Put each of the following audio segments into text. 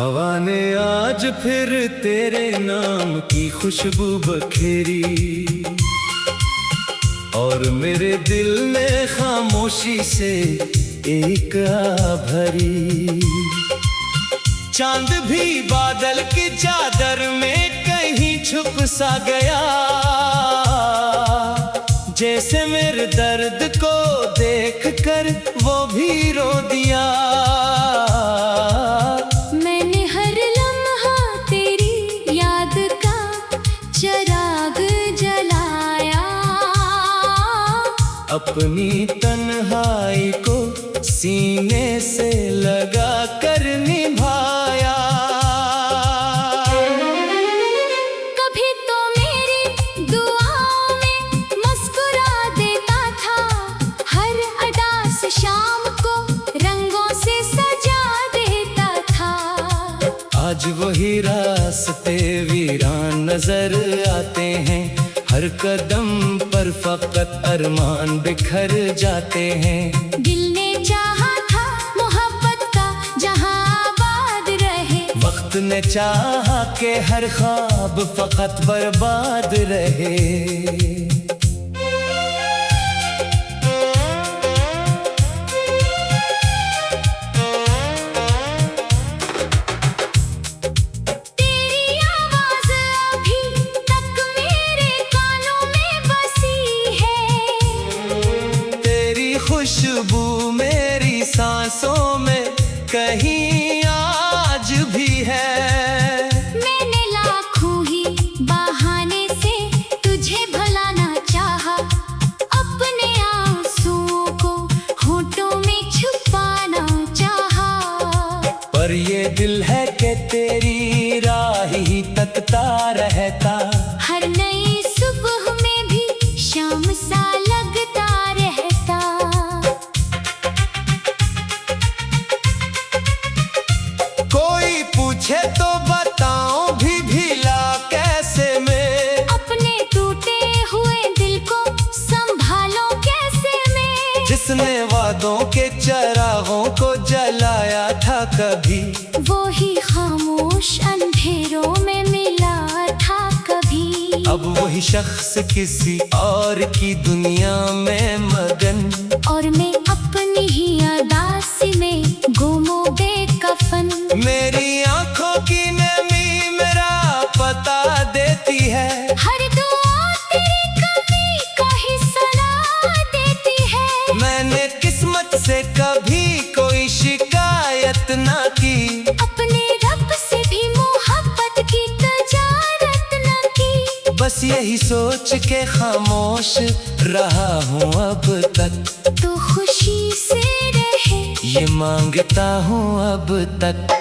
हवा ने आज फिर तेरे नाम की खुशबू बखेरी और मेरे दिल ने खामोशी से एक भरी। चांद भी बादल की चादर में कहीं छुप सा गया, जैसे मेरे दर्द को देखकर वो भी रो दिया। मैंने हर लम्हा तेरी याद का चिराग जलाया, अपनी तन्हाई को सीने से लगा कर निभाया। कभी तो मेरी दुआओं में मुस्कुरा देता था, हर अदा से शाम को रंगों से सजा देता था। आज वही रास्ते वीरान नजर आते हैं, हर कदम पर फकत अरमान बिखर जाते हैं। दिल ने चाहा था मोहब्बत का जहां आबाद रहे, वक्त ने चाहा कि हर ख्वाब फकत बर्बाद रहे। खुशबू मेरी सांसों में कहीं आज भी है। मैंने लाखों ही बहाने से तुझे भुलाना चाहा, अपने आंसुओं को होठों में छुपाना चाहा। पर ये दिल है कि तेरी राह ही तकता रहता, हर नई सुबह में भी शाम सा लगता रहता। कोई पूछे तो बताऊं भी भीला कैसे मैं, अपने टूटे हुए दिल को संभालो कैसे मैं। जिसने वादों के चरागों को जलाया था कभी, वो ही खामोश अंधेरों में मिला था कभी। अब वही शख्स किसी और की दुनिया में मगन, और मैं अपनी ही अदासी में गुमो बेकफन। मेरी आंखों की नमी मेरा पता देती है, हर दुआ तेरी कमी का ही सलाह देती है। मैंने किस्मत से कभी कोई शिकायत ना की, अपने रब से भी मोहब्बत की तजारत न की। बस यही सोच के खामोश रहा हूँ अब तक, तो खुशी से रहे ये मांगता हूँ अब तक।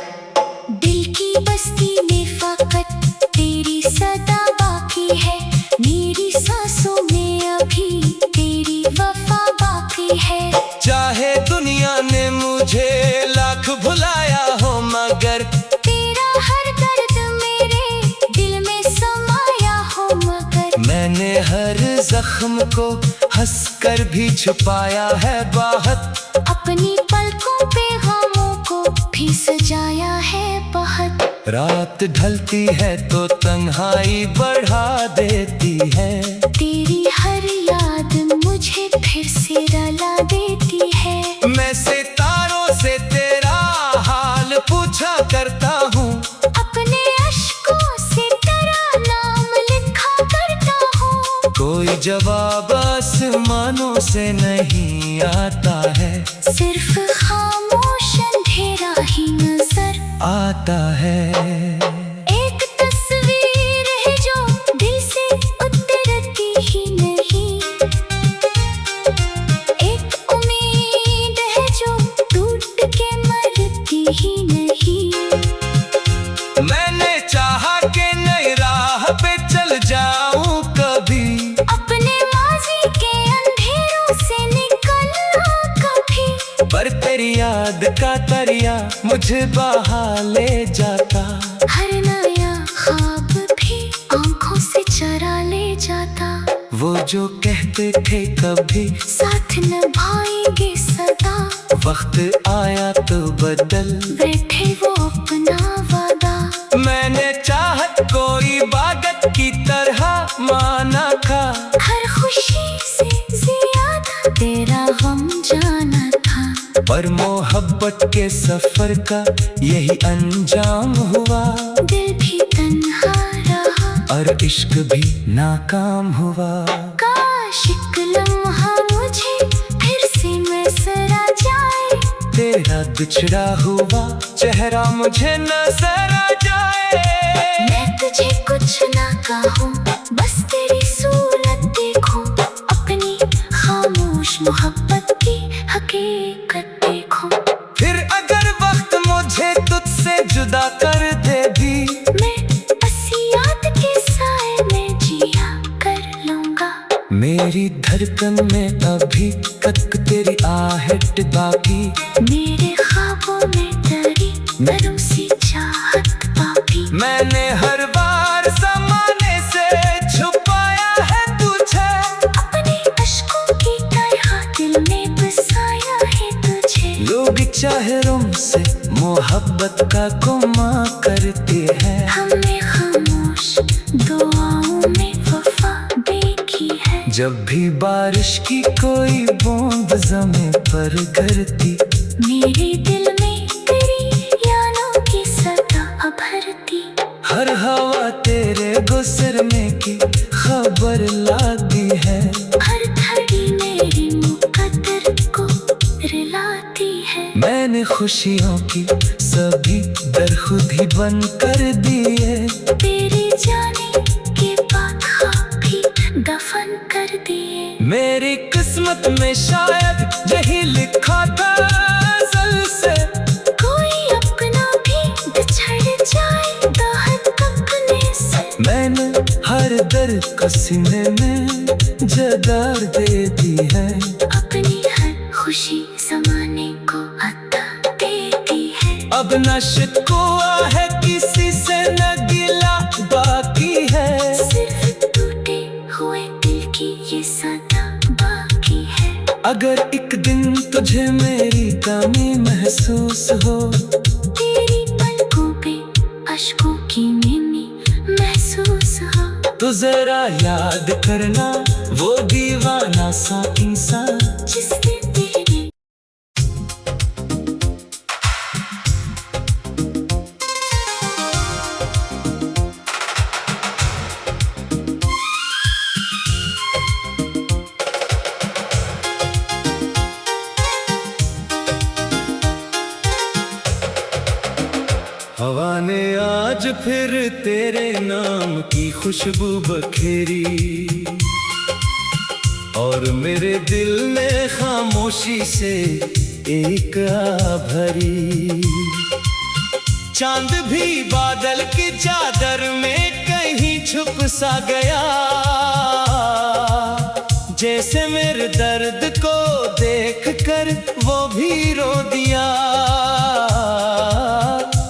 दिल की बस्ती में फकत तेरी सदा बाकी है, मेरी सांसों में अभी तेरी वफा बाकी है। चाहे दुनिया ने मुझे लाख भुलाया हो, मगर तेरा हर दर्द मेरे दिल में समाया हो। मगर मैंने हर जख्म को हंसकर भी छुपाया है बाहत, अपनी पलकों पे गमों को भी सजाया है बहुत। रात ढलती है तो तन्हाई बढ़ा देती है, तेरी हर याद मुझे फिर से रुला देती है। मैं सितारों से तेरा हाल पूछा करता हूँ, अपने अश्कों से तेरा नाम लिखा करता हूँ। कोई जवाब आसमानों से नहीं आता है, सिर्फ खामोश अंधेरा ही नजर आता है। एक तस्वीर है जो दिल से उतरती ही नहीं, एक उम्मीद है जो टूट के मरती ही नहीं। मैंने चाहा कि नई राह पे चल जाऊं कभी, अपने माजी के अंधेरों से निकलना कभी। पर तेरी याद का दरिया मुझे बहा ले जाता, हर नया ख्वाब भी आंखों से चरा ले जाता। वो जो कहते थे कभी साथ निभाएंगे सदा, वक्त आया तो बदल बैठे वो अपना दीवाना था। पर मोहब्बत के सफर का यही अंजाम हुआ। दिल भी तन्हा रहा और इश्क भी नाकाम हुआ। काश एक लम्हा मुझे फिर से नजर आ जाए। तेरा बिछड़ा हुआ चेहरा मुझे नजर आ जाए। मैं तुझे कुछ ना कहूँ, बस तेरी सूरत देखूं, अपनी खामोश मोहब्बत की हकीकत देखूं। फिर अगर वक्त मुझे तुझसे जुदा कर दे भी, मैं बस याद के साए में जिया कर लूंगा। मेरी धड़कन में अभी तक तेरी आहट बाकी। मेरे ख्वाबों में तेरी नरम सी चाहत बाकी। मैंने हर बार ज़माने से छुपाया है तुझे। अपने अश्कों की तरह दिल में बसाया है तुझे। लोग चाहे से मोहब्बत का गुमा करते हैं। हमने खामोश दुआओं में वफा देखी है। जब भी बारिश की कोई बूंद ज़मीं पर गिरती, मेरे दिल में तेरी यादों की सदा भरती। हर हवा तेरे गुजरने की खबर लाती है। हर घड़ी मेरी मुकद्दर को रुलाती है। मैंने खुशियों की सभी दर खुद ही बंद कर दिए। तेरे जाने के बाद ख्वाब भी दफन कर दिए। मेरी किस्मत में शायद यही लिखा था अज़ल से। कोई अपना भी बिछड़ जाए दाहत अपने से। मैंने हर दर्द को सीने में जगह दे दी है। अपनी हर खुशी ज़माने को अता देती है। अब न शिकवा है किसी से, न गिला बाकी है। सिर्फ टूटे हुए दिल की ये सदा बाकी है। अगर एक दिन तुझे मेरी कमी महसूस हो, तेरी पलकों पे अश्कों की नमी महसूस हो, तो जरा याद करना वो दीवाना सा इंसान जिसने तेरे हवा ने आज फिर तेरे नाम की खुशबू बखेरी, और मेरे दिल ने खामोशी से एक आ भरी। चांद भी बादल की चादर में कहीं छुप सा गया, जैसे मेरे दर्द को देख कर वो भी रो दिया।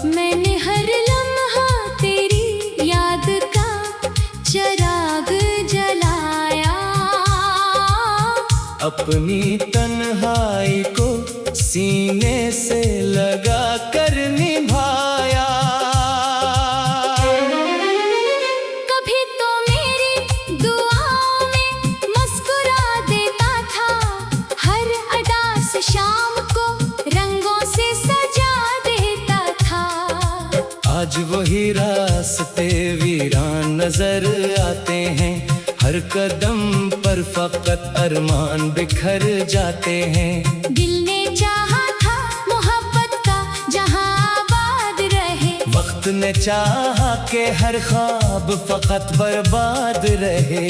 मैंने हर लम्हा तेरी याद का चिराग जलाया। अपनी तन्हाई को सीने से लगा कर निभाया। कभी तो मेरी दुआओं में मुस्कुरा देता था, हर अदा से शाम को रंगों से सजा देता था। आज वही रास्ते वीरान नजर आते हैं, हर कदम पर फकत अरमान बिखर जाते हैं। दिल ने चाहा था मोहब्बत का जहां आबाद रहे, वक्त ने चाहा कि हर ख्वाब फकत बर्बाद रहे।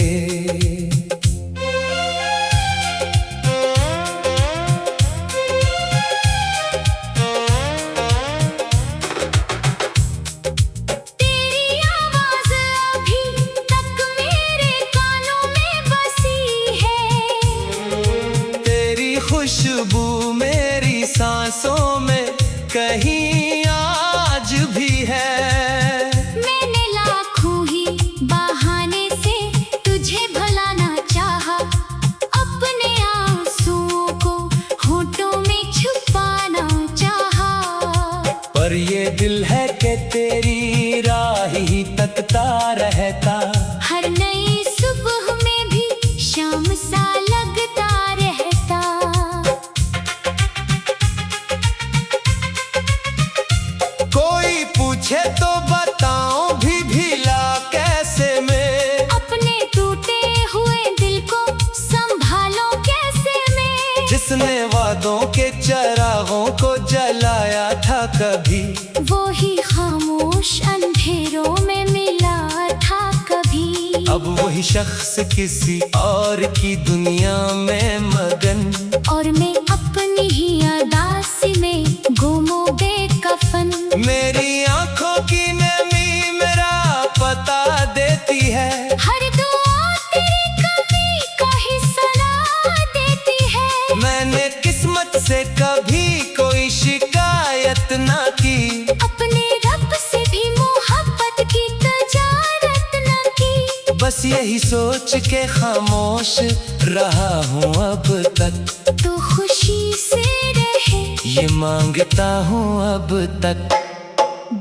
तेरी आवाज अभी तक मेरे कानों में बसी है। तेरी खुशबू मेरी सांसों में कहीं आज भी है। मैंने लाखों ही बहाने से तुझे भुलाना चाहा, अपने आंसुओं को होठों में छुपाना चाहा। पर ये दिल है कि तेरी राह ही तकता रहता। हर नई सुबह में भी शाम सा लगता रहता। कभी, वो ही खामोश अंधेरों में मिला था कभी। अब वही शख्स किसी और की दुनिया में मगन, और मैं अपनी ही अदासी में गुमो बेकफन। मेरी आंखों की नमी मेरा पता देती है, हर दुआ तेरी कमी का ही सलाह देती है। मैंने किस्मत से कभी कोई शिकायत ना की, अपने रब से भी मोहब्बत की तजारत न की। बस यही सोच के खामोश रहा हूँ अब तक, तो खुशी से रहे ये मांगता हूँ अब तक।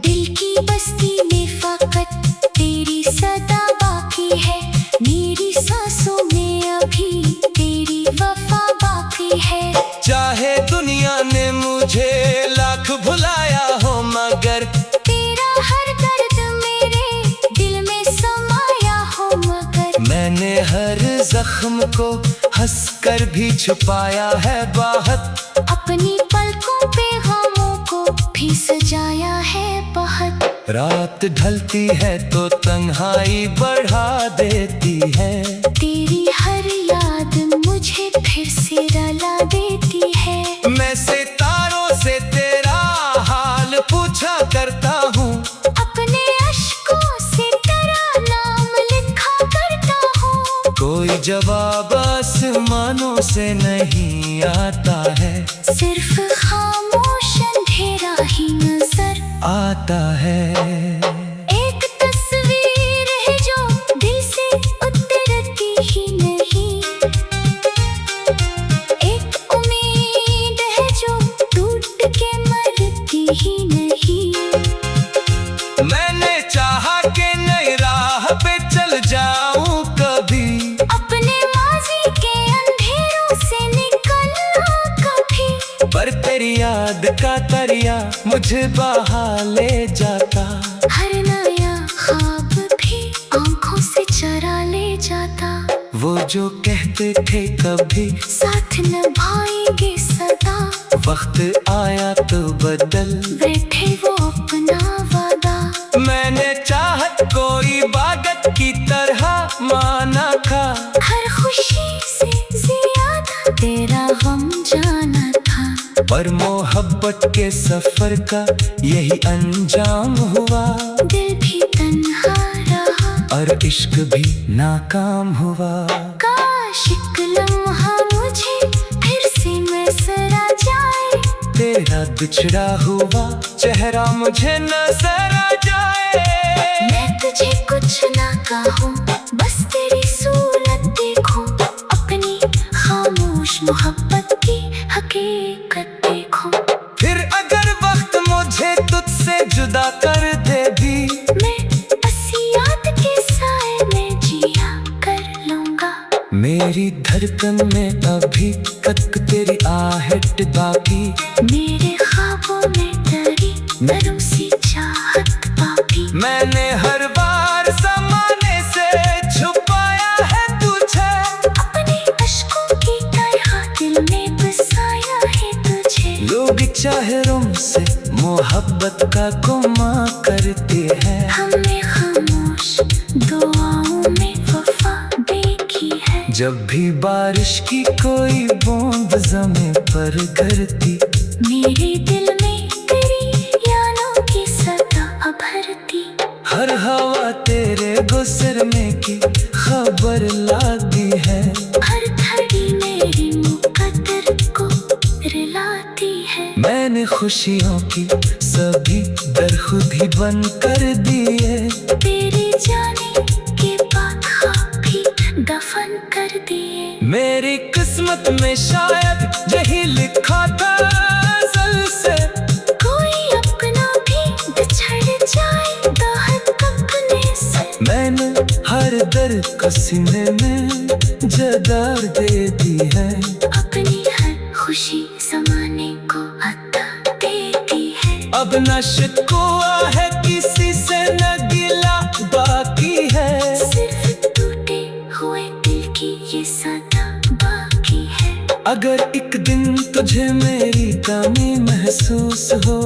दिल की बस्ती में फकत तेरी सदा बाकी है, मेरी सांसों में अभी तेरी वफा बाकी है। चाहे दुनिया ने मुझे लाख भुलाया हो, मगर तेरा हर दर्द मेरे दिल में समाया हो। मगर मैंने हर जख्म को हंसकर भी छुपाया है बाहत, अपनी पलकों पे गमों को भी सजाया है बहुत। रात ढलती है तो तन्हाई बढ़ा देती है, तेरी हर याद मुझे फिर से रुला देती है। मैं सितारों से तेरा हाल पूछा करता हूँ, अपने अश्कों से तेरा नाम लिखा करता हूँ। कोई जवाब आसमानों से नहीं आता है, सिर्फ खामोश अंधेरा ही नजर आता है। एक तस्वीर है जो दिल से उतरती ही नहीं, एक उम्मीद है जो टूट के मरती ही नहीं। मैंने चाहा कि नई राह पे चल जाऊं कभी, अपने माजी के अंधेरों से निकलना कभी। पर तेरी याद का दरिया मुझे बहा ले जाता, हर नया ख्वाब भी आंखों से चरा ले जाता। वो जो कहते थे कभी साथ निभाएंगे सदा, वक्त आया तो बदल बैठे वो अपना वादा। मैंने चाहत कोई बागत की तरह माना था, हर खुशी से ज्यादा तेरा गम जाना था। पर मोहब्बत के सफर का यही अंजाम हुआ, दिल भी तन्हा रहा और इश्क भी नाकाम हुआ। काश एक लम्हा मुझे फिर से मैसरा जाए, तेरा बिछड़ा हुआ चेहरा मुझे नजर आ जाए। मैं तुझे कुछ ना कहूँ, बस तेरी सूरत देखूं, अपनी खामोश मोहब्बत की हकीकत देखूं। फिर अगर वक्त मुझे तुझसे जुदा कर दे भी, मैं याद के साए में जिया कर लूंगा। मेरी धड़कन में अभी तक तेरी आहट बाकी, मेरे ख्वाबों में तेरी नरम सी चाहत बाकी। मैंने हर बार ज़माने से छुपाया है तुझे, अपने अश्कों की तरह दिल में बसाया है तुझे। लोग चाहे तुमसे मोहब्बत का गुमा करते हैं, हमने खामोश दुआओं में वफा देखी है। जब भी बारिश की कोई बूंद ज़मीं पर गिरती, मेरे दिल में तेरी यादों की सदा भरती। हर हवा तेरे गुजरने की खबर लाती है, हर घड़ी मेरी मुकद्दर को रुलाती है। मैंने खुशियों की सभी दर खुद ही बंद कर दिए, तेरे जाने के बाद ख्वाब भी दफन कर दिए। मेरी किस्मत में शायद यही लिखा था अज़ल से, कोई अपना भी बिछड़ जाए दाहत अपने से। मैंने हर दर्द को सीने में जगह दे दी है, अपनी हर खुशी ज़माने को अता देती है। अब न शिकवा है किसी से न गिला बाकी है, सिर्फ टूटे हुए दिल की ये सदा बाकी है। अगर एक दिन तुझे मेरी कमी महसूस हो,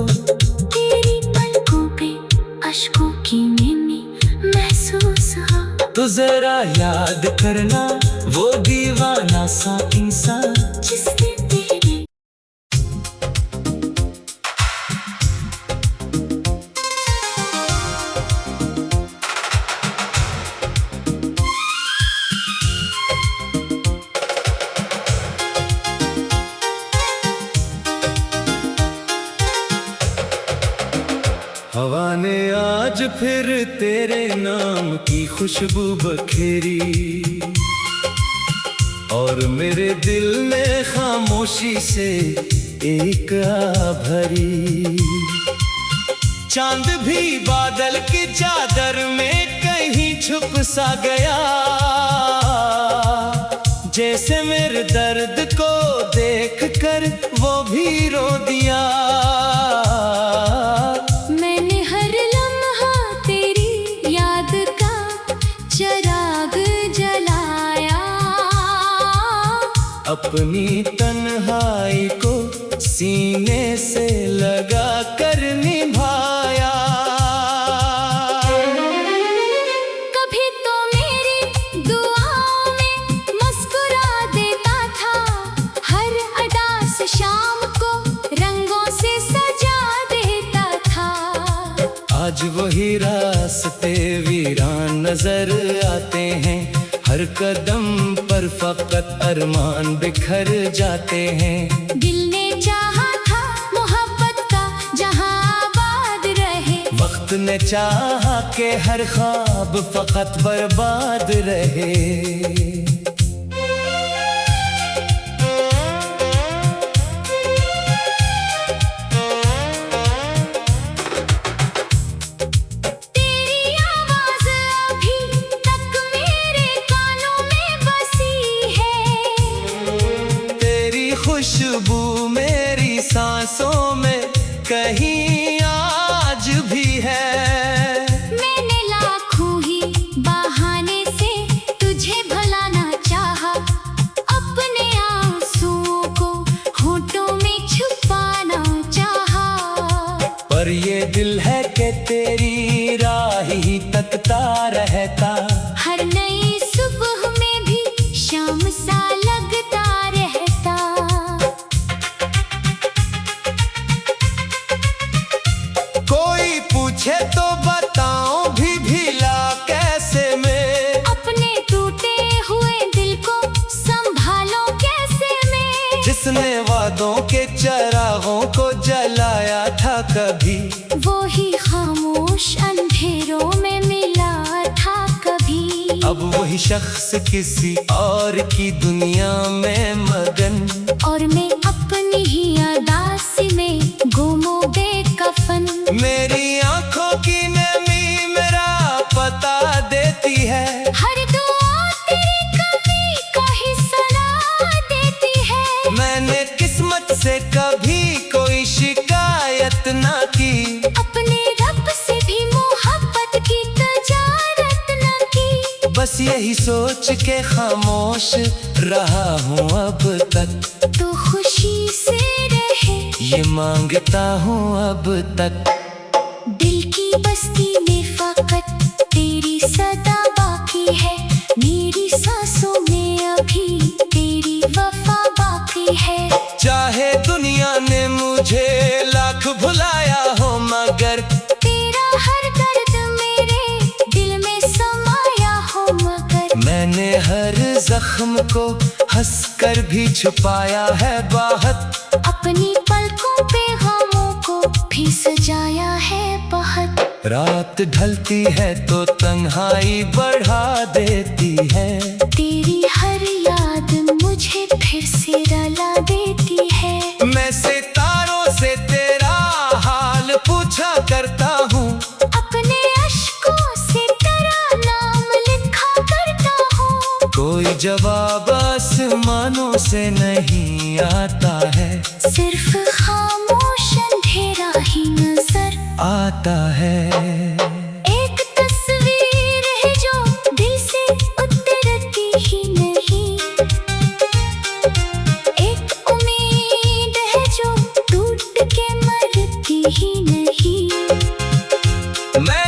अश्कों की मैंने महसूस हो। तो जरा याद करना वो दीवाना सा इंसान जिसने तेरे हवा ने आज फिर तेरे नाम की खुशबू बखेरी और मेरे दिल में खामोशी से एक आ भरी। चांद भी बादल की चादर में कहीं छुप सा गया, जैसे मेरे दर्द को देख कर वो भी रो दिया। मैंने हर लम्हा तेरी याद का चिराग जलाया, अपनी तन्हाई को सीने से लगा कर निभाया। कभी तो मेरी दुआओं में मुस्कुरा देता था, हर अदा से शाम को रंगों से सजा देता था। आज वही रास्ते वीरान नजर आते हैं, हर कदम पर फकत अरमान बिखर जाते हैं। दिल ने चाहा था मोहब्बत का जहां आबाद रहे, वक्त ने चाहा के हर ख्वाब फकत बर्बाद रहे। तेरी आवाज अभी तक मेरे कानों में बसी है, तेरी खुशबू मेरी सांसों में कहीं आज भी है। मैंने लाखों ही बहाने से तुझे भुलाना चाहा, अपने आंसुओं को होठों में छुपाना चाहा। पर ये दिल है कि तेरी राह ही तकता रहता, हर नई सुबह में भी शाम सा लगता रहता। कोई पूछे तो बताऊं भी भीला कैसे मैं, अपने टूटे हुए दिल को संभालो कैसे मैं। जिसने वादों के चरागों को जलाया था कभी, वो ही खामोश अंधेरों में मिला था कभी। अब वही शख्स किसी और की दुनिया में मगन, और मैं अपनी ही अदासी में गुमो बेकफन। मेरी आंखों की नमी मेरा पता देती है, हर दुआ तेरी कमी का ही सलाह देती है। मैंने किस्मत से कभी कोई शिकायत ना की, अपने रब से भी मोहब्बत की तजारत न की। बस यही सोच के खामोश रहा हूँ अब तक, तो खुशी से रहे ये मांगता हूँ अब तक। दिल की बस्ती में फकत तेरी सदा बाकी है, मेरी सांसों में अभी तेरी वफा बाकी है। चाहे दुनिया ने मुझे लाख भुलाया हो, मगर तेरा हर दर्द मेरे दिल में समाया हो। मगर मैंने हर जख्म को हंसकर भी छुपाया है बाहत, अपनी पलकों पे गमों को भी सजाया है बहुत। रात ढलती है तो तन्हाई बढ़ा देती है, तेरी हर याद मुझे फिर से रुला देती है। मैं सितारों से तेरा हाल पूछा करता हूँ, अपने अश्कों से तेरा नाम लिखा करता हूँ। कोई जवाब आसमानों से नहीं आता है, सिर्फ खामोश अंधेरा ही नजर आता है। एक तस्वीर है जो दिल से उतरती ही नहीं, एक उम्मीद है जो टूट के मरती ही नहीं। मैं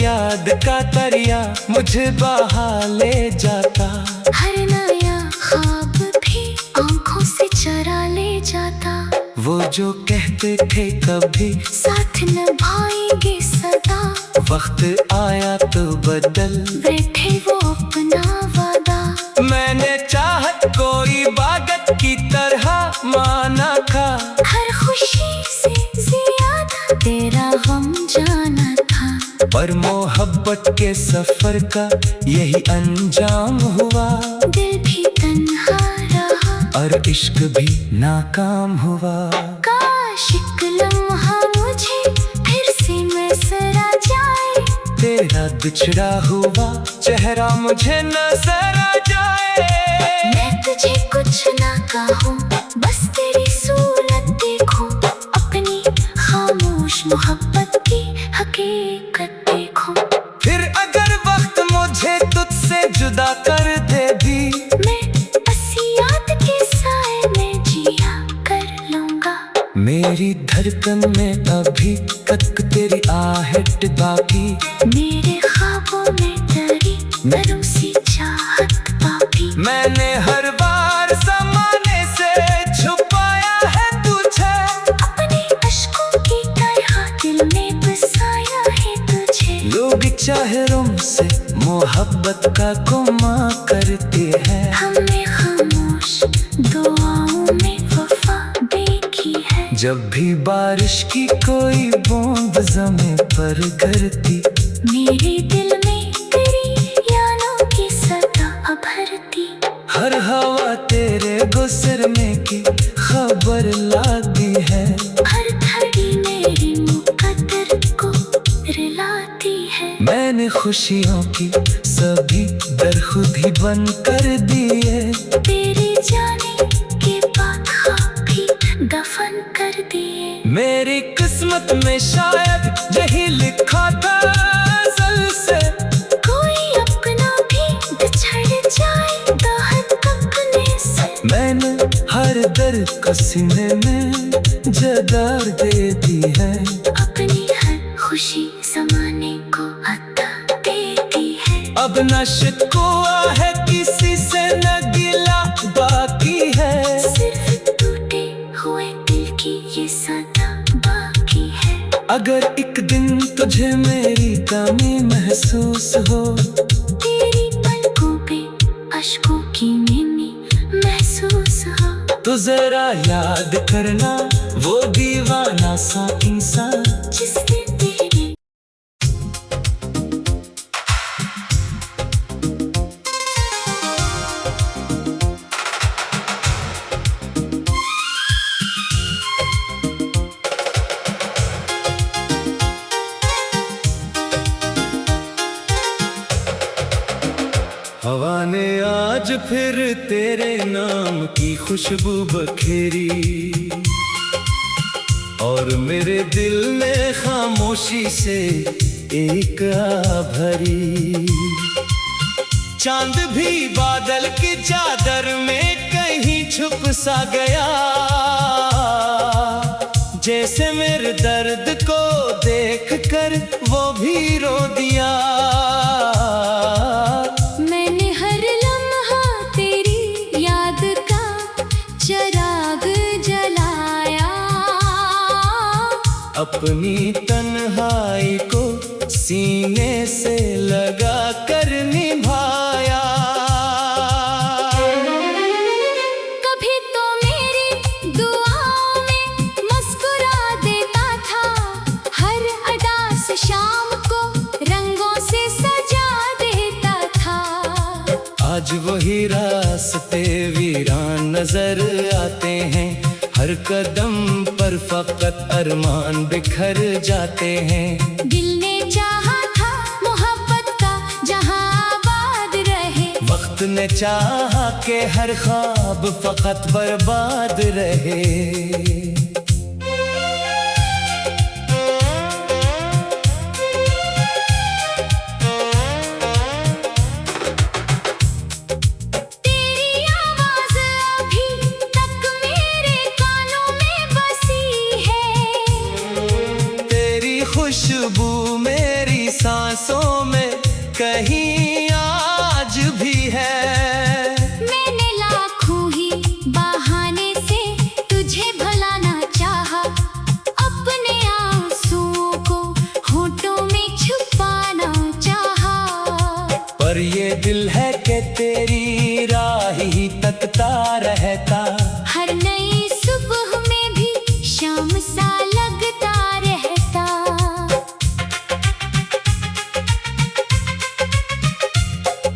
याद का दरिया मुझे बहा ले जाता। हर नया ख्वाब भी आंखों से चरा ले जाता। वो जो कहते थे कभी साथ निभाएंगे सदा, वक्त आया तो बदल बैठे वो अपना वादा। मैंने चाहत कोई इबादत की तरह माना था। हर खुशी से ज्यादा तेरा गम जाना था। पर मोहब्बत के सफर का यही अंजाम हुआ। दिल भी तन्हा रहा और इश्क भी नाकाम हुआ। काश एक लम्हा मुझे फिर से नजर आ जाए। तेरा बिछड़ा हुआ चेहरा मुझे नजर आ जाए। मैं तुझे कुछ ना कहूँ, बस तेरी सूरत देखूं। अपनी खामोश मोहब्बत की हकीकत देखूं। फिर अगर वक्त मुझे तुझसे जुदा कर दे भी, मैं याद के साए में जिया कर लूंगा। मेरी धड़कन में अभी तक तेरी आहट बाकी। मेरे ख्वाबों में तेरी नरम सी चाहत बाकी। मैंने हर बार ज़माने से छुपाया है तुझे। अपने अश्कों की तरह दिल में बसाया है तुझे। लोग चाहे से मोहब्बत का गुमा करते हैं। हमने खामोश दुआओं में वफा देखी है। जब भी बारिश की कोई बूंद ज़मीं पर गिरती, मेरे दिल में तेरी यादों की सदा भरती। हर हवा तेरे गुजरने की खबर लाती है। हर घड़ी मेरी मुकद्दर को रुलाती है। मैंने खुशियों की सभी दर खुद ही बंद कर दिए। तेरे जाने के बाद ख्वाब भी दफन कर दिए। मेरी किस्मत में शायद यही लिखा था अज़ल से। कोई अपना भी बिछड़ जाए दाहत अपने से। मैंने हर दर्द को सीने में जगह दे दी है। अपनी हर खुशी ज़माने को अता देती है। अब न शिकवा है किसी से, न गिला बाकी है। सिर्फ टूटे हुए दिल की ये सदा बाकी है। अगर एक दिन तुझे मेरी कमी महसूस हो, तेरी पलकों पे अश्कों की नमी महसूस हो, तो जरा याद करना वो दीवाना सा इंसान जिसने तेरे हवा ने आज फिर तेरे नाम की खुशबू बखेरी। और मेरे दिल में खामोशी से एक आ भरी। चांद भी बादल की चादर में कहीं छुप सा गया। जैसे मेरे दर्द को देख कर वो भी रो दिया। मैंने हर लम्हा तेरी याद का चिराग जलाया। अपनी तन्हाई को सीने से लगा कर निभाया। कभी तो मेरी दुआओं में मुस्कुरा देता था। हर अदा से शाम को रंगों से सजा देता था। आज वही रास्ते वीरान नजर आते हैं। हर कदम पर फकत अरमान बिखर जाते हैं। दिल ने चाहा था मोहब्बत का जहां आबाद रहे। वक्त ने चाहा के हर ख्वाब फकत बर्बाद रहे। तेरी आवाज अभी तक मेरे कानों में बसी है। तेरी खुशबू मेरी सांसों होठों में कहीं आज भी है। मैंने लाखों ही बहाने से तुझे भुलाना चाहा, अपने आंसुओं को होठों में छुपाना चाहा। पर ये दिल है कि तेरी राह ही तकता रहता, हर नई सुबह में भी शाम सा लगता रहता।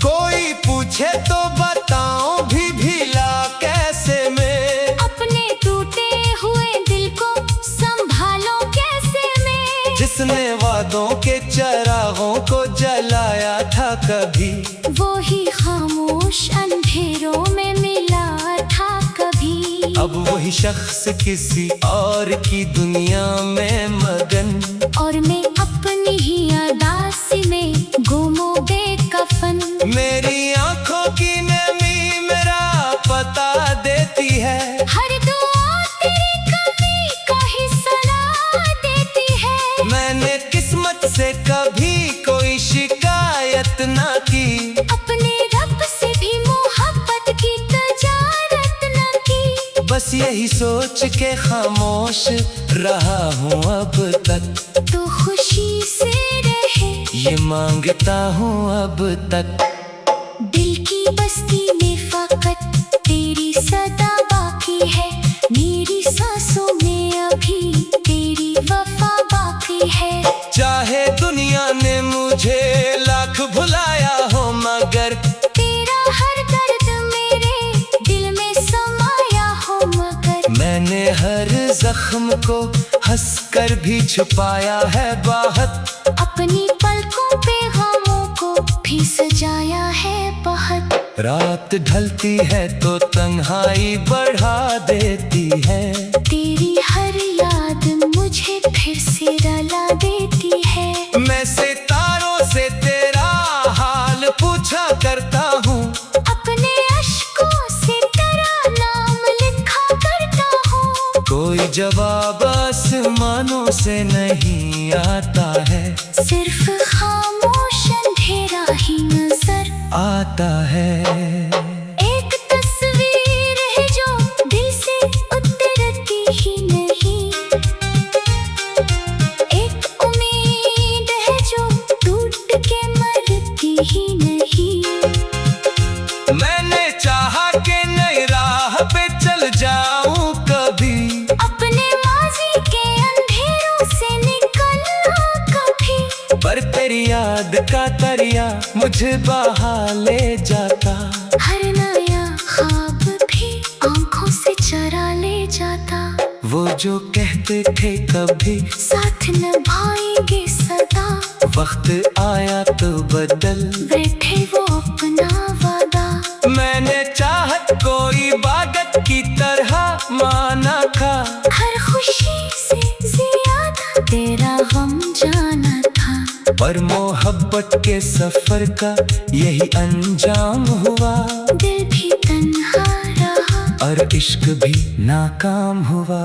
कोई पूछे तो बताऊं भी भीला कैसे मैं, अपने टूटे हुए दिल को संभालो कैसे मैं। जिसने वादों के चरागों को जलाया था कभी, वो ही खामोश अंधेरों में मिला था कभी। अब वही शख्स किसी और की दुनिया में मगन, और मैं अपनी ही अदासी में गुमो बेकफन। मेरी आंखों की नमी मेरा पता देती है, हर दुआ तेरी कमी का ही सलाह देती है। मैंने किस्मत से कभी कोई शिकायत ना की, अपने रब से भी मोहब्बत की तजारत न की। बस यही सोच के खामोश रहा हूँ अब तक, तो खुशी से रहे ये मांगता हूँ अब तक। दिल की बस्ती में फकत तेरी सदा बाकी है, मेरी सांसों में अभी तेरी वफा बाकी है। चाहे दुनिया ने मुझे लाख भुलाया हो, मगर तेरा हर दर्द मेरे दिल में समाया हो। मगर मैंने हर जख्म को हंसकर भी छुपाया है बाहत, अपनी पलकों पे गमों को भी सजाया है बहुत। रात ढलती है तो तन्हाई बढ़ा देती है, तेरी हर याद मुझे फिर से रुला देती है। मैं सितारों से तेरा हाल पूछा करता हूँ, अपने अश्कों से तेरा नाम लिखा करता हूँ। कोई जवाब आसमानों से नहीं आता है, सिर्फ खामोश अंधेरा ही नजर आता है। एक तस्वीर है जो दिल से उतरती ही नहीं, एक उम्मीद है जो टूट के मरती ही नहीं। मैंने चाहा कि नई राह पे चल जाऊं कभी, अपने माजी के अंधेरों से निकलना कभी। पर तेरी याद का दरिया मुझे बहा ले जाता, हर नया ख्वाब भी आंखों से चरा ले जाता। वो जो कहते थे कभी साथ निभाएंगे सदा, वक्त आया तो बदल बैठे वो अपना वादा। मैंने चाहत कोई इबादत की तरह माना था, हर खुशी से ज्यादा तेरा गम जाना था। पर मोहब्बत के सफर का यही अंजाम हुआ, दिल भी तन्हा रहा और इश्क भी नाकाम हुआ।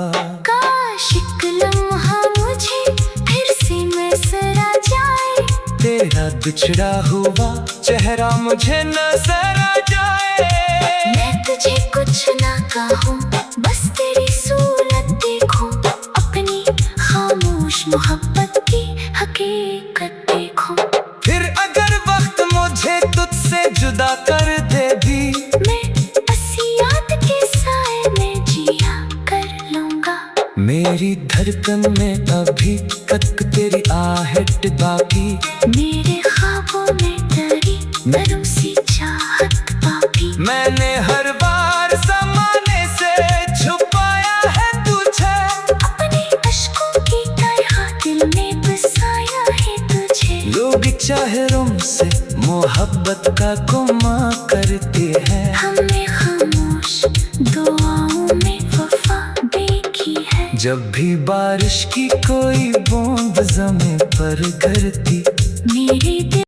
काश एक लम्हा मुझे फिर से मैसरा जाए, तेरा बिछड़ा हुआ चेहरा मुझे नजर आ जाए। मैं तुझे कुछ ना कहूँ, बस तेरी सूरत देखूं, अपनी खामोश मोहब्बत की हकीकत देखूं। फिर अगर वक्त मुझे तुझसे जुदा कर दे भी, मैं बस याद के साए में जिया कर लूंगा। मेरी धड़कन में अभी तक तेरी आहट बाकी, मेरे ख्वाबों में तेरी नरम सी चाहत बाकी। मैंने हर बार ज़माने से छुपाया है तुझे, अपने अश्कों की तरह दिल में बसाया है तुझे। लोग चाहे तुमसे मोहब्बत का गुमा करते हैं, हमने खामोश दुआओं में वफा देखी है। जब भी बारिश की कोई बूंद ज़मीं पर गिरती, मेरे दिल